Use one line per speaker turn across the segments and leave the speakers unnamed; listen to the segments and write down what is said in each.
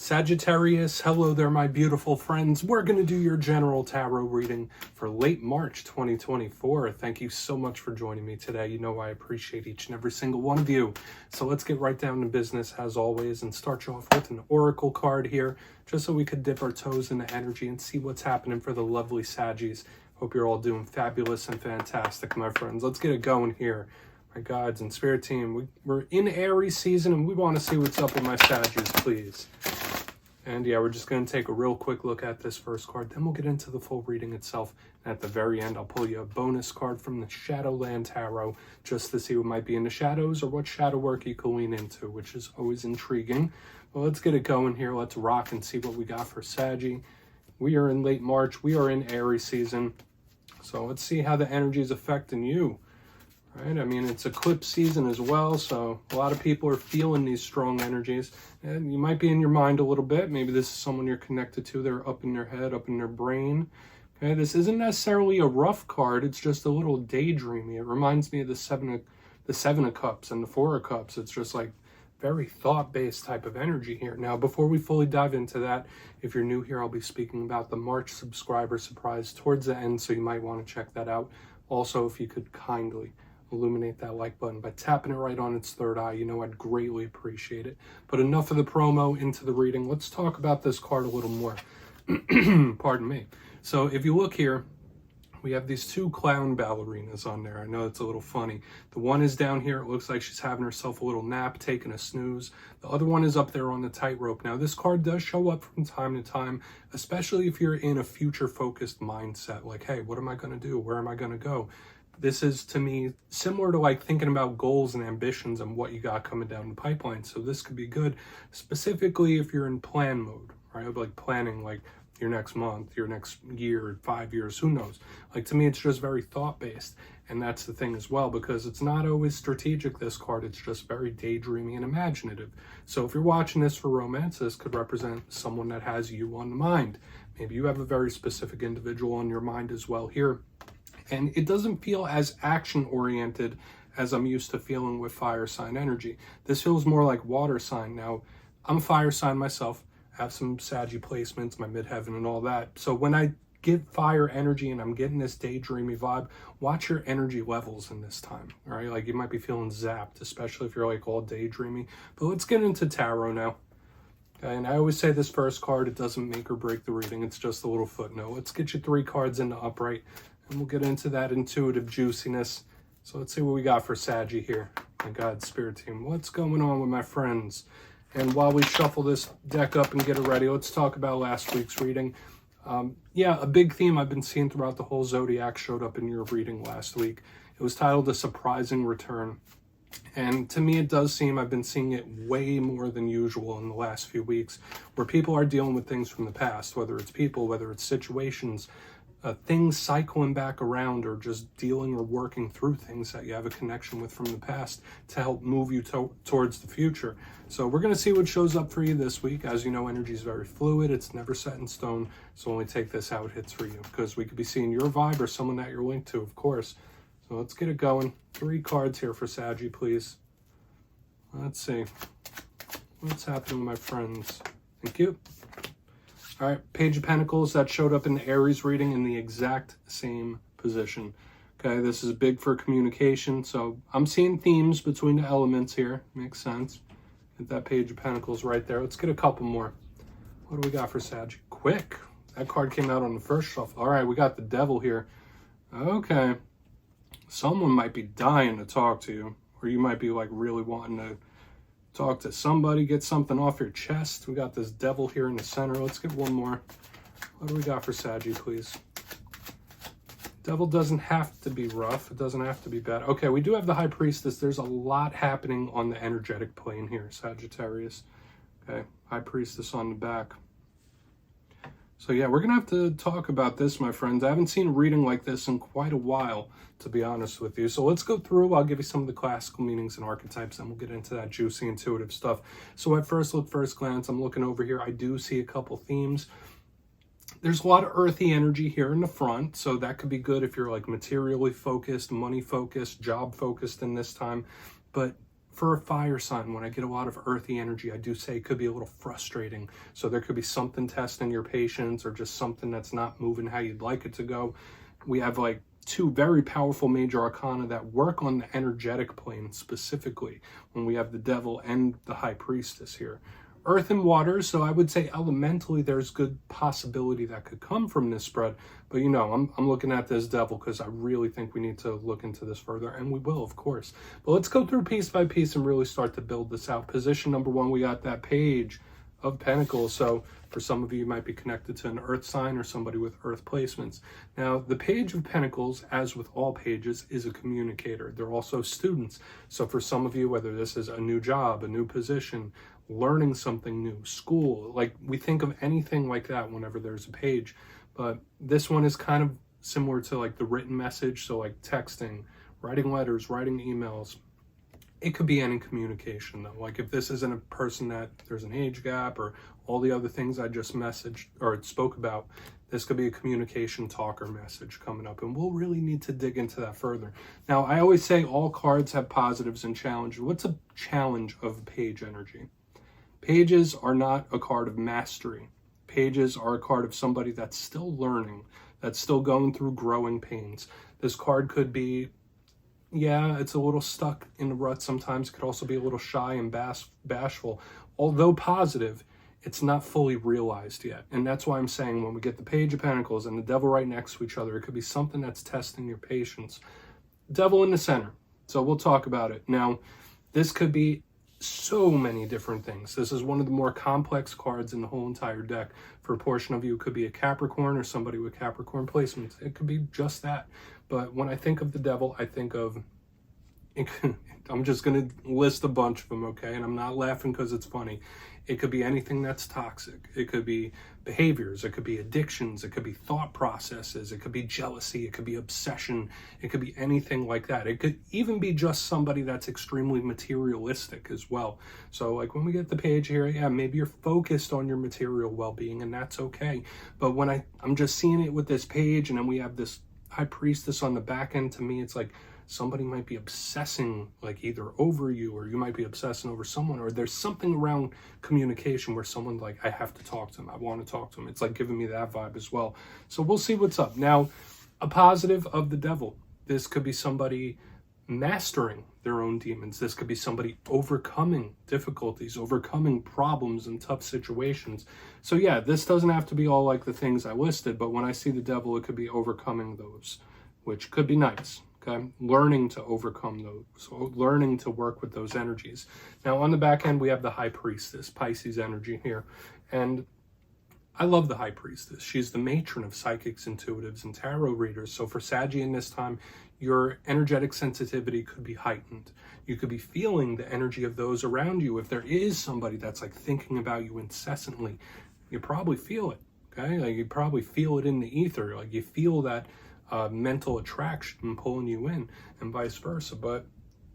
Sagittarius, hello there, my beautiful friends. We're going to do your general tarot reading for late March 2024. Thank you so much for joining me today. You know I appreciate each and every single one of you. So let's get right down to business as always and start you off with an oracle card here, just so we could dip our toes into energy and see what's happening for the lovely Saggies. Hope you're all doing fabulous and fantastic, my friends. Let's get it going here. My guides and spirit team, we're in Aries season and we want to see what's up with my Saggies, please. And yeah, we're just going to take a real quick look at this first card. Then we'll get into the full reading itself. And at the very end, I'll pull you a bonus card from the Shadowland Tarot just to see what might be in the shadows or what shadow work you can lean into, which is always intriguing. Well, let's get it going here. Let's rock and see what we got for Saggy. We are in late March. We are in Aries season. So let's see how the energy is affecting you. Right? I mean, it's eclipse season as well, so a lot of people are feeling these strong energies. And you might be in your mind a little bit. Maybe this is someone you're connected to. They're up in their head, up in their brain. Okay, this isn't necessarily a rough card. It's just a little daydreamy. It reminds me of the Seven of Cups and the Four of Cups. It's just like very thought-based type of energy here. Now, before we fully dive into that, if you're new here, I'll be speaking about the March subscriber surprise towards the end, so you might want to check that out. Also, if you could kindly illuminate that like button by tapping it right on its third eye, you know I'd greatly appreciate it. But enough of the promo, into the reading. Let's talk about this card a little more. Pardon me. So if you look here, we have these two clown ballerinas on there. I know it's a little funny. The one is down here. It looks like she's having herself a little nap, taking a snooze. The other one is up there on the tightrope. Now, this card does show up from time to time, especially if you're in a future-focused mindset. Like, hey, what am I going to do? Where am I going to go? This is, to me, similar to like thinking about goals and ambitions and what you got coming down the pipeline. So this could be good, specifically if you're in plan mode, right? Like planning like your next month, your next year, 5 years, who knows? Like, to me, it's just very thought-based. And that's the thing as well, because it's not always strategic, this card. It's just very daydreamy and imaginative. So if you're watching this for romance, this could represent someone that has you on the mind. Maybe you have a very specific individual on your mind as well here. And it doesn't feel as action-oriented as I'm used to feeling with fire sign energy. This feels more like water sign. Now, I'm a fire sign myself. I have some Saggy placements, my midheaven and all that. So when I get fire energy and I'm getting this daydreamy vibe, watch your energy levels in this time, all right? Like, you might be feeling zapped, especially if you're like all daydreamy. But let's get into tarot now. Okay, and I always say this first card, it doesn't make or break the reading. It's just a little footnote. Let's get you 3 cards in the upright. And we'll get into that intuitive juiciness. So let's see what we got for Saggy here. My God, spirit team, what's going on with my friends? And while we shuffle this deck up and get it ready, let's talk about last week's reading. Yeah, a big theme I've been seeing throughout the whole Zodiac showed up in your reading last week. It was titled A Surprising Return. And to me, it does seem I've been seeing it way more than usual in the last few weeks, where people are dealing with things from the past, whether it's people, whether it's situations, things cycling back around, or just dealing or working through things that you have a connection with from the past to help move you towards the future. So we're going to see what shows up for you this week. As you know, energy is very fluid. It's never set in stone. So only take this how it hits for you, because we could be seeing your vibe or someone that you're linked to, of course. So let's get it going. 3 cards here for Saggy, please. Let's see. What's happening with my friends? Thank you. All right, Page of Pentacles, that showed up in the Aries reading in the exact same position. Okay, this is big for communication, so I'm seeing themes between the elements here. Makes sense. Get that Page of Pentacles right there. Let's get a couple more. What do we got for Sag? Quick. That card came out on the first shuffle. All right, we got the Devil here. Okay. Someone might be dying to talk to you, or you might be like really wanting to talk to somebody, get something off your chest. We got this Devil here in the center. Let's get one more. What do we got for Saggy, please? Devil doesn't have to be rough. It doesn't have to be bad. Okay, we do have the High Priestess. There's a lot happening on the energetic plane here, Sagittarius. Okay, High Priestess on the back. So yeah, we're going to have to talk about this, my friends. I haven't seen a reading like this in quite a while, to be honest with you. So let's go through. I'll give you some of the classical meanings and archetypes, and we'll get into that juicy, intuitive stuff. So at first glance, I'm looking over here. I do see a couple themes. There's a lot of earthy energy here in the front, so that could be good if you're like materially focused, money focused, job focused in this time. But For a fire sign, when I get a lot of earthy energy, I do say it could be a little frustrating. So there could be something testing your patience, or just something that's not moving how you'd like it to go. We have like two very powerful major arcana that work on the energetic plane specifically, when we have the devil and the high priestess here. Earth and water, so I would say elementally there's good possibility that could come from this spread. But you know, I'm looking at this devil because I really think we need to look into this further, and we will, of course. But let's go through piece by piece and really start to build this out. Position number one, we got that Page of Pentacles. So for some of you, you might be connected to an earth sign or somebody with earth placements. Now, the Page of Pentacles, as with all pages, is a communicator. They're also students. So for some of you, whether this is a new job, a new position, learning something new, school, like we think of anything like that whenever there's a page. But this one is kind of similar to like the written message. So like texting, writing letters, writing emails. It could be any communication though. Like if this isn't a person that there's an age gap or all the other things I just messaged or spoke about, this could be a communication talker message coming up, and we'll really need to dig into that further. Now, I always say all cards have positives and challenges. What's a challenge of page energy? Pages are not a card of mastery. Pages are a card of somebody that's still learning, that's still going through growing pains. This card could be, yeah, it's a little stuck in the rut sometimes. It could also be a little shy and bashful. Although positive, it's not fully realized yet. And that's why I'm saying when we get the Page of Pentacles and the devil right next to each other, it could be something that's testing your patience. Devil in the center. So we'll talk about it. Now, this could be so many different things. This is one of the more complex cards in the whole entire deck. For a portion of you, it could be a Capricorn or somebody with Capricorn placements. It could be just that. But when I think of the devil, I think of, I'm just going to list a bunch of them, okay? And I'm not laughing because it's funny. It could be anything that's toxic. It could be behaviors. It could be addictions. It could be thought processes. It could be jealousy. It could be obsession. It could be anything like that. It could even be just somebody that's extremely materialistic as well. So like when we get the page here, yeah, maybe you're focused on your material well-being, and that's okay. But when I'm just seeing it with this page, and then we have this high priestess on the back end, to me, it's like somebody might be obsessing like either over you, or you might be obsessing over someone, or there's something around communication where someone's like, I have to talk to them. I want to talk to them. It's like giving me that vibe as well. So we'll see what's up. Now, a positive of the devil. This could be somebody mastering their own demons. This could be somebody overcoming difficulties, overcoming problems and tough situations. So yeah, this doesn't have to be all like the things I listed, but when I see the devil, it could be overcoming those, which could be nice. Okay, learning to overcome those, learning to work with those energies. Now on the back end, we have the high priestess, Pisces energy here. And I love the high priestess. She's the matron of psychics, intuitives, and tarot readers. So for Saggy in this time, your energetic sensitivity could be heightened. You could be feeling the energy of those around you. If there is somebody that's like thinking about you incessantly, you probably feel it, okay? Like you probably feel it in the ether. Like you feel that mental attraction pulling you in, and vice versa. But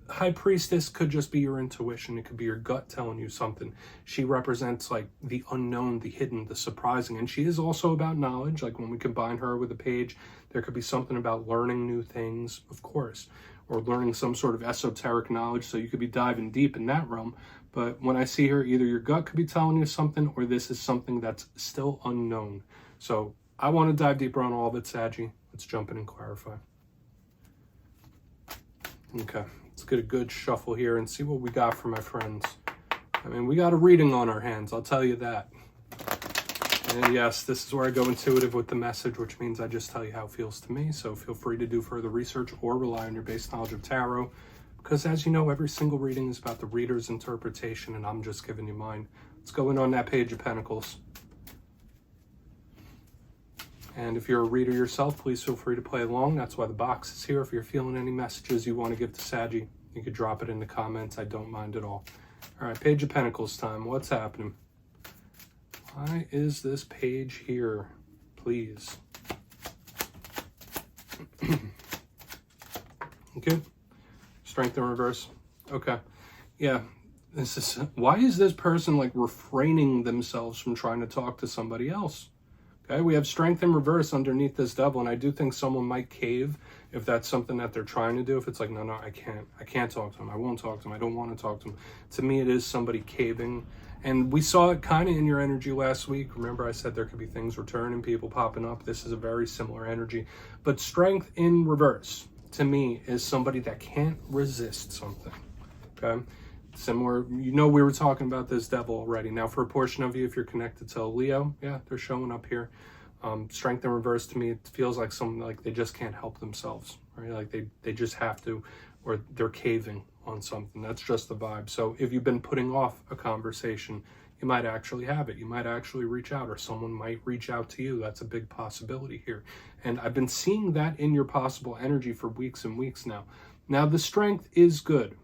high priestess could just be your intuition. It could be your gut telling you something. She represents like the unknown, the hidden, the surprising, and she is also about knowledge. Like when we combine her with a page, there could be something about learning new things, of course, or learning some sort of esoteric knowledge. So you could be diving deep in that realm. But when I see her, either your gut could be telling you something, or this is something that's still unknown. So I want to dive deeper on all of it, Saggy. Let's jump in and clarify. Okay, let's get a good shuffle here and see what we got for my friends. I mean, we got a reading on our hands, I'll tell you that. And yes, this is where I go intuitive with the message, which means I just tell you how it feels to me. So feel free to do further research or rely on your base knowledge of tarot. Because as you know, every single reading is about the reader's interpretation, and I'm just giving you mine. Let's go in on that Page of Pentacles. And if you're a reader yourself, please feel free to play along. That's why the box is here. If you're feeling any messages you want to give to Saggy, you could drop it in the comments. I don't mind at all. All right, Page of Pentacles time. What's happening? Why is this page here? Please. Okay. Strength in reverse. Okay. Yeah. This is, why is this person like refraining themselves from trying to talk to somebody else? Okay, we have strength in reverse underneath this devil, and I do think someone might cave if that's something that they're trying to do. If it's like, no, I can't talk to him, I won't talk to him, I don't want to talk to him. To me, it is somebody caving. And we saw it kind of in your energy last week. Remember, I said there could be things returning, people popping up. This is a very similar energy. But strength in reverse, to me, is somebody that can't resist something. Okay? Similar, we were talking about this devil already. Now, for a portion of you, if you're connected to Leo, yeah, they're showing up here. Strength in reverse, to me, it feels like something like they just can't help themselves, right? Like they just have to, or they're caving on something. That's just the vibe. So if you've been putting off a conversation, you might actually have it. You might actually reach out, or someone might reach out to you. That's a big possibility here. And I've been seeing that in your possible energy for weeks and weeks now. Now, the strength is good.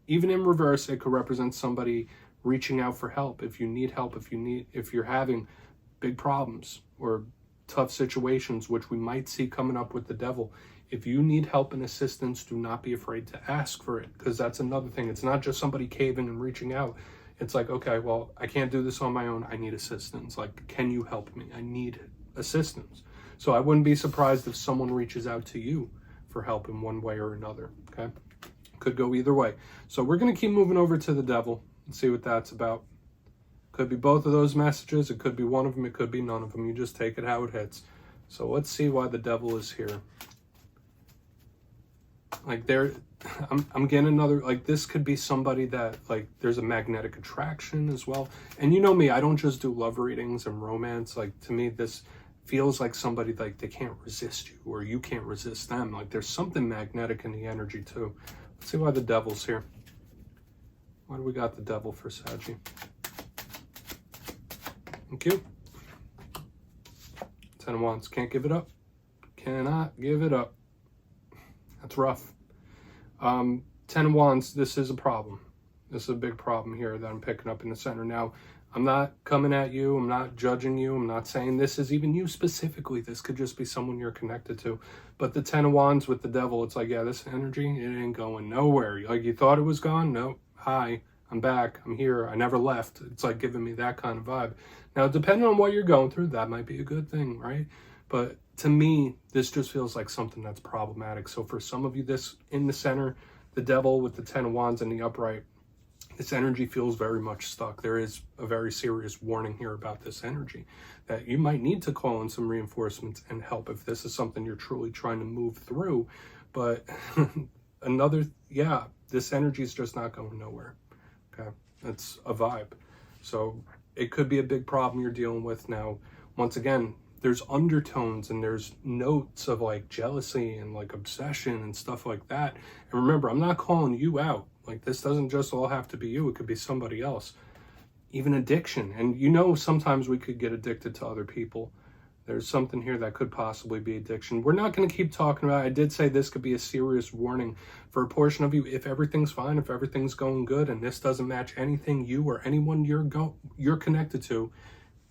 Even in reverse, it could represent somebody reaching out for help. If you need help, if you're having big problems or tough situations, which we might see coming up with the devil, if you need help and assistance, do not be afraid to ask for it, because that's another thing. It's not just somebody caving and reaching out. It's like, okay, well, I can't do this on my own. I need assistance. Like, can you help me? I need assistance. So I wouldn't be surprised if someone reaches out to you for help in one way or another, okay? Could go either way. So we're going to keep moving over to the devil and see what that's about. Could be both of those messages. It could be one of them. It could be none of them. You just take it how it hits. So let's see why the devil is here. Like I'm getting another, like this could be somebody that, like, there's a magnetic attraction as well. And you know me, I don't just do love readings and romance. Like, to me, this feels like somebody, like, they can't resist you or you can't resist them. Like, there's something magnetic in the energy too. Let's see why the devil's here. Why do we got the devil for Saggy? Thank you. 10 of Wands. Can't give it up. Cannot give it up. That's rough. 10 of Wands, this is a problem. This is a big problem here that I'm picking up in the center. Now, I'm not coming at you. I'm not judging you. I'm not saying this is even you specifically. This could just be someone you're connected to. But the 10 of Wands with the devil, it's like, yeah, this energy, it ain't going nowhere. Like, you thought it was gone? No. Hi, I'm back. I'm here. I never left. It's like giving me that kind of vibe. Now, depending on what you're going through, that might be a good thing, right? But to me, this just feels like something that's problematic. So for some of you, this in the center, the devil with the 10 of Wands in the upright, this energy feels very much stuck. There is a very serious warning here about this energy, that you might need to call in some reinforcements and help if this is something you're truly trying to move through. But this energy is just not going nowhere. Okay, that's a vibe. So it could be a big problem you're dealing with now. Once again, there's undertones and there's notes of like jealousy and like obsession and stuff like that. And remember, I'm not calling you out. Like, this doesn't just all have to be you. It could be somebody else. Even addiction. And sometimes we could get addicted to other people. There's something here that could possibly be addiction. We're not going to keep talking about it. I did say this could be a serious warning for a portion of you. If everything's fine, if everything's going good, and this doesn't match anything you or anyone you're connected to,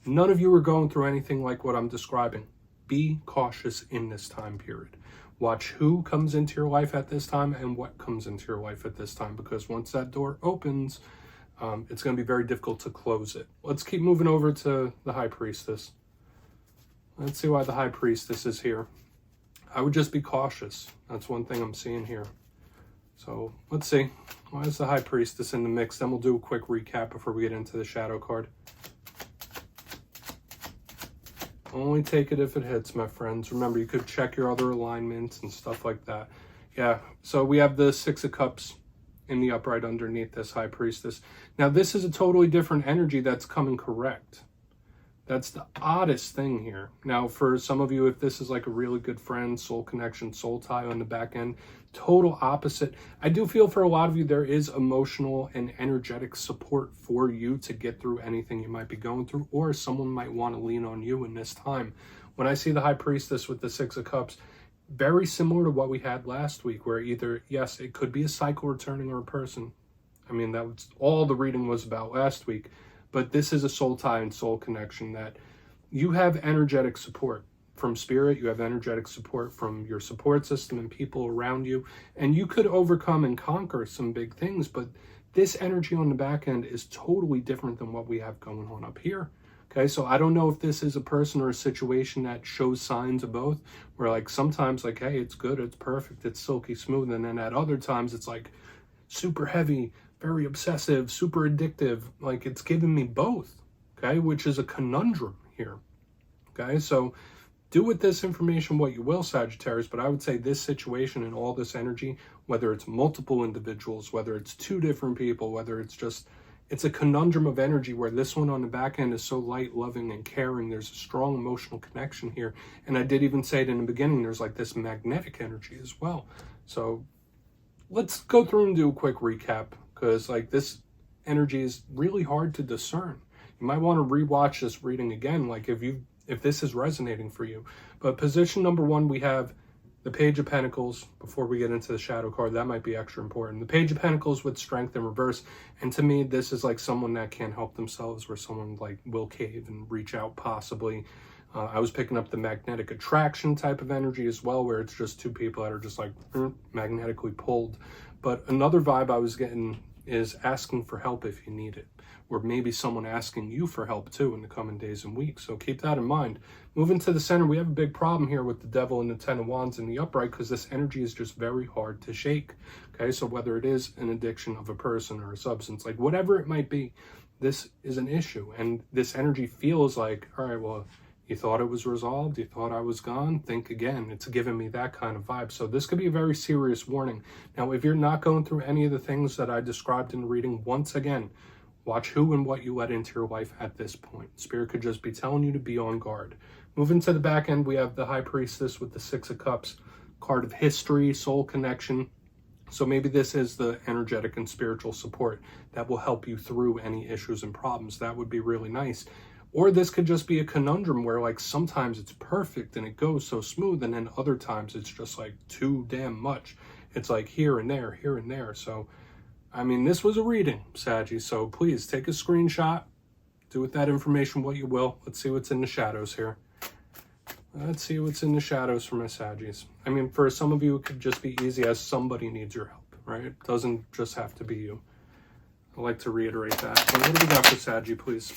none of you are going through anything like what I'm describing. Be cautious in this time period. Watch who comes into your life at this time and what comes into your life at this time, because once that door opens, it's going to be very difficult to close it. Let's keep moving over to the High Priestess. Let's see why the High Priestess is here. I would just be cautious. That's one thing I'm seeing here. So let's see. Why is the High Priestess in the mix? Then we'll do a quick recap before we get into the shadow card. Only take it if it hits, my friends. Remember, you could check your other alignments and stuff like that. Yeah, so we have the 6 of Cups in the upright underneath this High Priestess. Now, this is a totally different energy that's coming correct. That's the oddest thing here. Now, for some of you, if this is like a really good friend, soul connection, soul tie on the back end, total opposite. I do feel for a lot of you, there is emotional and energetic support for you to get through anything you might be going through, or someone might want to lean on you in this time. When I see the High Priestess with the 6 of Cups, very similar to what we had last week, where either, yes, it could be a cycle returning or a person. I mean, that was all the reading was about last week. But this is a soul tie and soul connection, that you have energetic support from spirit. You have energetic support from your support system and people around you. And you could overcome and conquer some big things. But this energy on the back end is totally different than what we have going on up here. Okay, so I don't know if this is a person or a situation that shows signs of both, where like sometimes like, hey, it's good, it's perfect, it's silky smooth, and then at other times it's like super heavy, very obsessive, super addictive, like it's giving me both, okay, which is a conundrum here. Okay, so do with this information what you will, Sagittarius, but I would say this situation and all this energy, whether it's multiple individuals, whether it's two different people, whether it's just, it's a conundrum of energy where this one on the back end is so light, loving, and caring. There's a strong emotional connection here. And I did even say it in the beginning, there's like this magnetic energy as well. So let's go through and do a quick recap, because like this energy is really hard to discern. You might want to rewatch this reading again, like if this is resonating for you. But position number one, we have the Page of Pentacles. Before we get into the shadow card, that might be extra important. The Page of Pentacles with Strength in reverse. And to me, this is like someone that can't help themselves, where someone like will cave and reach out possibly. I was picking up the magnetic attraction type of energy as well, where it's just two people that are just like magnetically pulled. But another vibe I was getting is asking for help if you need it, or maybe someone asking you for help too in the coming days and weeks. So keep that in mind. Moving to the center, we have a big problem here with the Devil and the Ten of Wands in the upright, because this energy is just very hard to shake. Okay, so whether it is an addiction of a person or a substance, like whatever it might be, this is an issue. And this energy feels like, all right, well, you thought it was resolved, you thought I was gone, think again. It's giving me that kind of vibe. So this could be a very serious warning. Now, if you're not going through any of the things that I described in the reading, once again, watch who and what you let into your life at this point. Spirit could just be telling you to be on guard. Moving to the back end, we have the High Priestess with the Six of Cups, card of history, soul connection. So maybe this is the energetic and spiritual support that will help you through any issues and problems. That would be really nice. Or this could just be a conundrum where like sometimes it's perfect and it goes so smooth, and then other times it's just like too damn much. It's like here and there, here and there. So, I mean, this was a reading, Saggy. So please take a screenshot, do with that information what you will. Let's see what's in the shadows here. Let's see what's in the shadows for my Saggies. I mean, for some of you, it could just be easy as somebody needs your help, right? It doesn't just have to be you. I like to reiterate that. So what do we got for Saggy, please?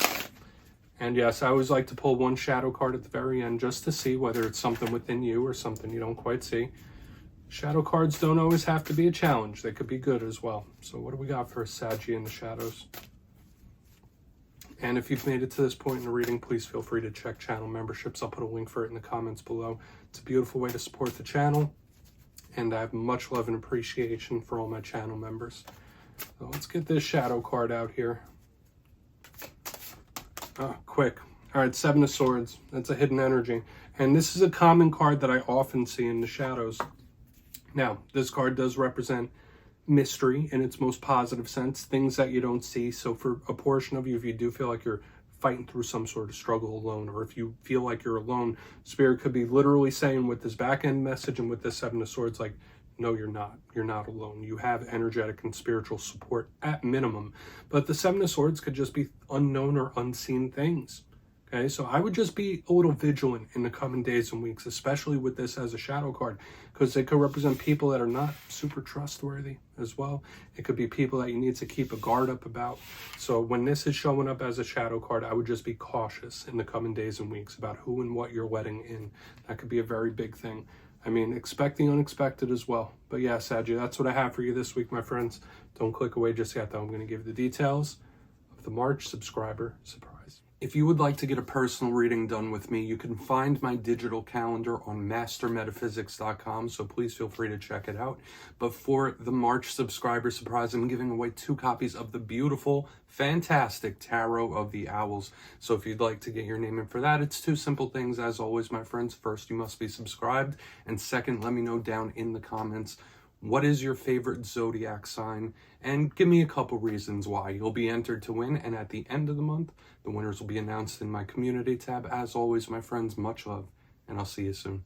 And yes, I always like to pull one shadow card at the very end just to see whether it's something within you or something you don't quite see. Shadow cards don't always have to be a challenge. They could be good as well. So what do we got for Saggy in the shadows? And if you've made it to this point in the reading, please feel free to check channel memberships. I'll put a link for it in the comments below. It's a beautiful way to support the channel. And I have much love and appreciation for all my channel members. So let's get this shadow card out here. Quick. All right, Seven of Swords. That's a hidden energy. And this is a common card that I often see in the shadows. Now, this card does represent mystery in its most positive sense, things that you don't see. So for a portion of you, if you do feel like you're fighting through some sort of struggle alone, or if you feel like you're alone, Spirit could be literally saying with this back end message and with this Seven of Swords, like, no, you're not. You're not alone. You have energetic and spiritual support at minimum. But the Seven of Swords could just be unknown or unseen things. Okay, so I would just be a little vigilant in the coming days and weeks, especially with this as a shadow card, because it could represent people that are not super trustworthy as well. It could be people that you need to keep a guard up about. So when this is showing up as a shadow card, I would just be cautious in the coming days and weeks about who and what you're letting in. That could be a very big thing. I mean, expect the unexpected as well. But yeah, Saggy, that's what I have for you this week, my friends. Don't click away just yet, though. I'm going to give you the details of the March subscriber surprise. If you would like to get a personal reading done with me, you can find my digital calendar on mastermetaphysics.com, so please feel free to check it out. But for the March subscriber surprise, I'm giving away 2 copies of the beautiful, fantastic Tarot of the Owls. So if you'd like to get your name in for that, it's 2 simple things, as always, my friends. First, you must be subscribed, and second, let me know down in the comments, what is your favorite zodiac sign? And give me a couple reasons why. You'll be entered to win, and at the end of the month, the winners will be announced in my community tab. As always, my friends, much love, and I'll see you soon.